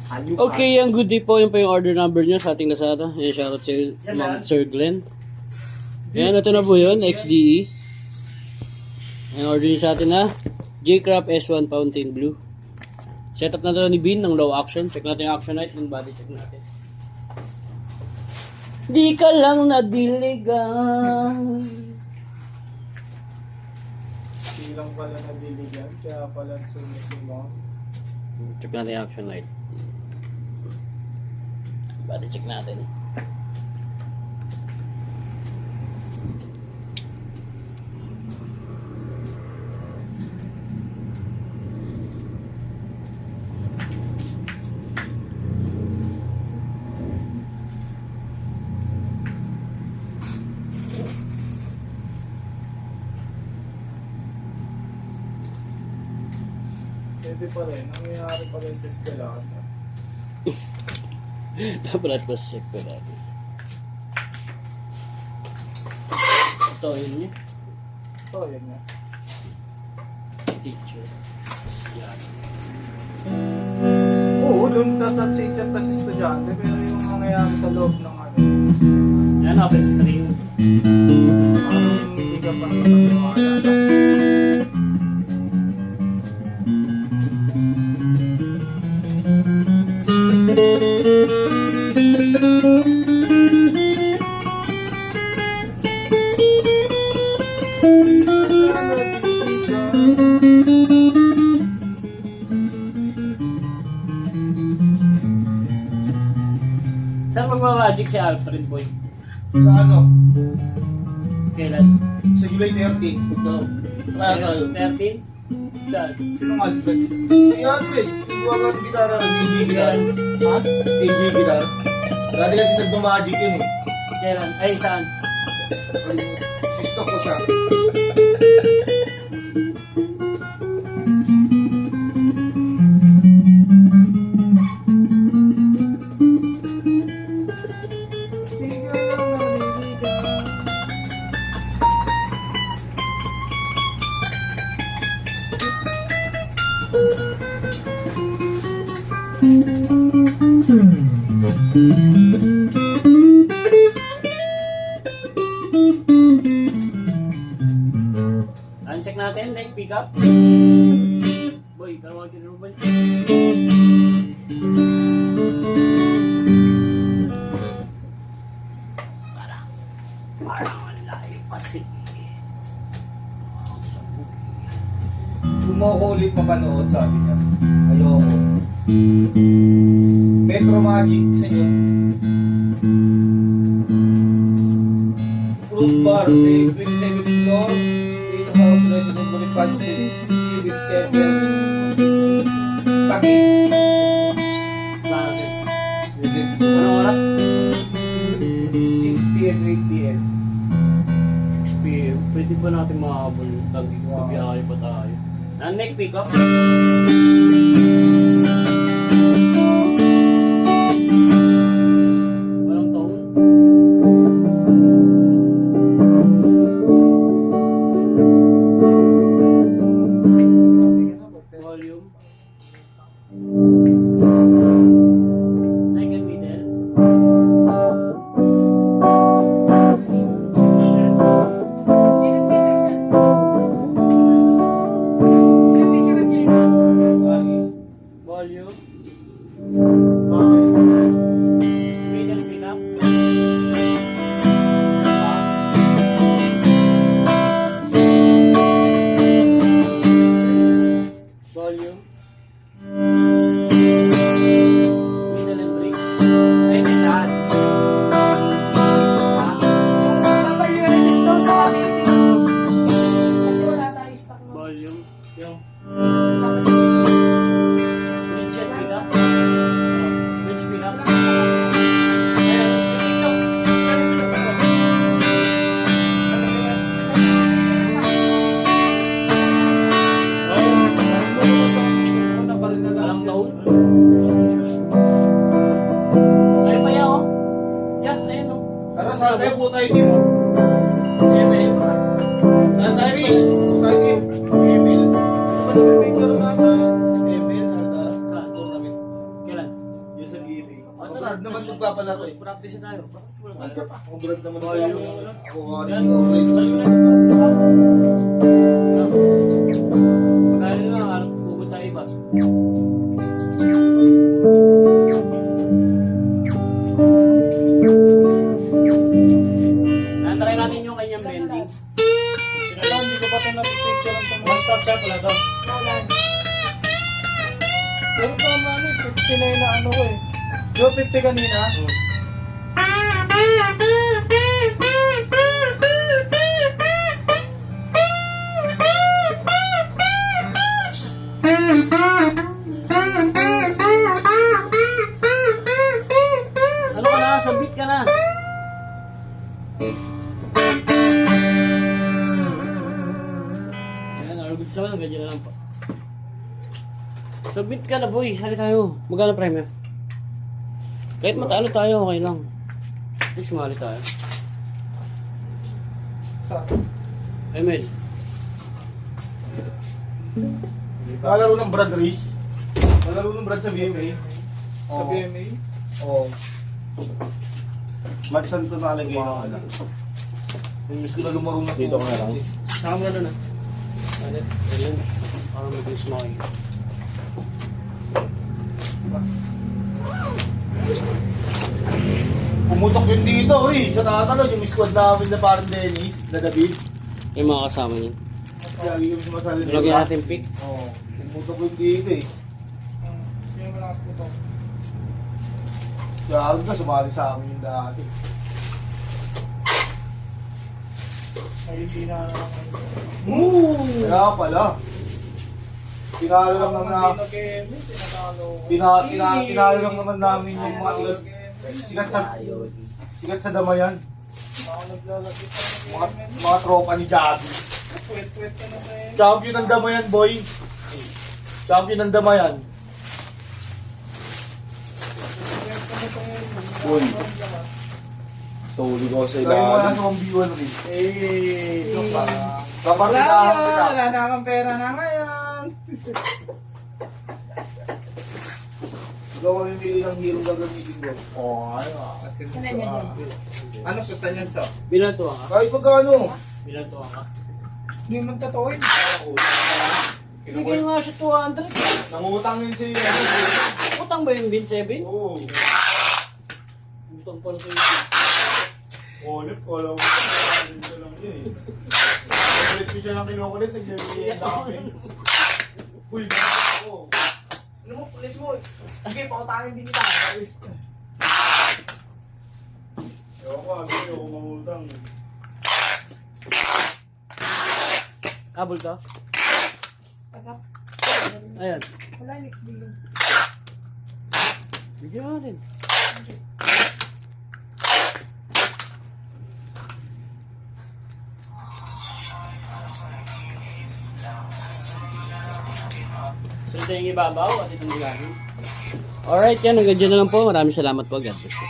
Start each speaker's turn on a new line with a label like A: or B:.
A: Okay, ang good day po. Yung pa yung order number nyo sa ating Lazada. Yan, shoutout sa Ma'am Sir Glenn. Yan, ito na po yun. XDE. Yan, order nyo sa atin na J-Crop S1 Fountain Blue. Setup na ito ni Bean ng low action. Check natin yung action light ng body check natin. Di ka lang nadiligan.
B: Di lang pala nadiligan, kaya pala sumis mo.
A: Check natin yung action light. Body check natin.
B: Pwede pa rin, nangyayari pa rin sa eskwelahan.
A: Dapat mas check ko natin. Ito, yun yun.
B: Ito, yun nga.
A: Teacher. Yan.
B: Oo, doon teacher tas estudyante, pero yung nangyayari sa loob ng ano,
A: Yan, open stream.
B: parang hindi ka pa nakapaniwala.
A: Saan magmamagic si Alfred Boy?
B: Sa ano?
A: Kailan?
B: Sa July 30. Ito. Kaya tayo.
A: 13? Saan?
B: Sino nga Alfred? Si Alfred. Yung buwagan ng gitara, DJ guitar.
A: Ha?
B: DJ guitar. Dati kasi nagmamagic yun eh.
A: Kailan? Ay, saan?
B: Sisto ko siya.
A: Check natin, then pick up. Boy, karawag si Ruben. Parang ang layo kasi.
B: Kung mo ko ulit mapanood, sabi niya. Ayoko. Metro Magic sa inyo. Fruit bar sa 27th floor. House Resident Bonifacio Civic Center. Pagi.
A: Bakit?
B: Pwede.
A: Anong oras?
B: 6 p.m. 8 p.m.
A: 6 p.m. Pwede ba natin makahabol? Pagbiyahe pa tayo. Next pick up. Walang tone. Volume. Like and middle. Volume. Middle pick up. Volume. Middle and bridge.
B: Ay, lahat.
C: Kapag yung resist daw sa community. Kasi wala tayo stock mo.
A: Volume. Yung bridge and pick up. Bridge pick up.
B: Una pa rin na lang.
A: Walang tone. Ayun pa yan, oh. Yan, ayun, oh.
B: Tara, saan tayo po tayo, Timo? Email. Saan tayo, Riz? Po tayo, Tim. Email. Ano ba namin may klaro natin? Email, saan tayo?
A: Saan?
B: Tournament.
A: Kailan?
C: na.
B: Brad naman nagpapalaro eh.
A: Practice na tayo.
B: Ako Brad naman
A: Oh,
B: nagpapalaro.
A: yung-
B: Ako Aris ko.
A: Pagkali na lang, pupunta tayo iba. Try natin yung kanyang bending.
C: Hindi ko pa ito napipicture ang tama.
A: One stop shot pala to.
C: Pero tama na, 59 na ano ko eh. Di ba 50 kanina?
A: Ano ka na? Sabit ka na. Ayan, arbit sa mga ganyan na lang po. Sabit ka na boy, sali tayo. Magkano primer? Kahit matalo tayo, okay lang. Sumali tayo.
C: Sa?
A: Emil.
B: Kalaro ng Brad Race. Kalaro ng Brad sa BMA.
C: Sa BMA?
B: Oo. Magsan to nalagay ng ano. Miss ko na lumarong na dito ka na lang.
A: Saka mo na doon ah. Alit, ayun. Para mag-gulis mo kayo.
B: Pumutok yun dito eh. Sa tatanong yung squad namin na parang Dennis, na David.
A: Yung mga kasama niyo.
B: Lagi kami sumasali dito.
A: Lagyan natin pick.
B: Oo. Pumutok yun dito eh.
C: Sino mo lang po ito?
B: Kaya Alga sumali sa amin yung dati.
C: Ay, hindi na
B: Kaya pala. Tinalo lang naman na. Tinalo lang naman namin yung mga ilas. Sigat sa damayan. Mga tropa ni Javi.
C: Puwet-puwet ka na eh.
B: Champion ng damayan, boy. Champion ng damayan. Uy. Tuli ko sa ilalim. Kaya mo na sa 1v1 rin. Joke lang. Kapartinahan kita.
C: Wala na akong pera na ngayon.
B: Ikaw mamimili ng hero gagamitin ko.
C: Oo, ano. Ano gusto niyan sa?
A: Bilantuan ka?
B: Kahit magkano.
A: Bilantuan ka?
C: Hindi man totoo yun.
A: Bigyan nga siya 200.
B: Nangutang yun si
A: Utang ba yung bin 7?
B: Oo.
A: Utang pala sa'yo.
B: Ulit ko lang. Ito lang yun eh. Ulit ko siya lang kinukulit. Nagbibigay ang dami. Uy, bakit ako? Ano mo, pulis mo. Sige, pautangin din kita. Ayoko, ayoko mangutang.
A: Abol ka?
C: Taka.
A: Ayan.
C: Wala yung next video.
A: Bigyan ka natin. So ito yung ibabaw at itong ilalim. Alright yan, hanggang dyan na lang po. Maraming salamat po. God bless po.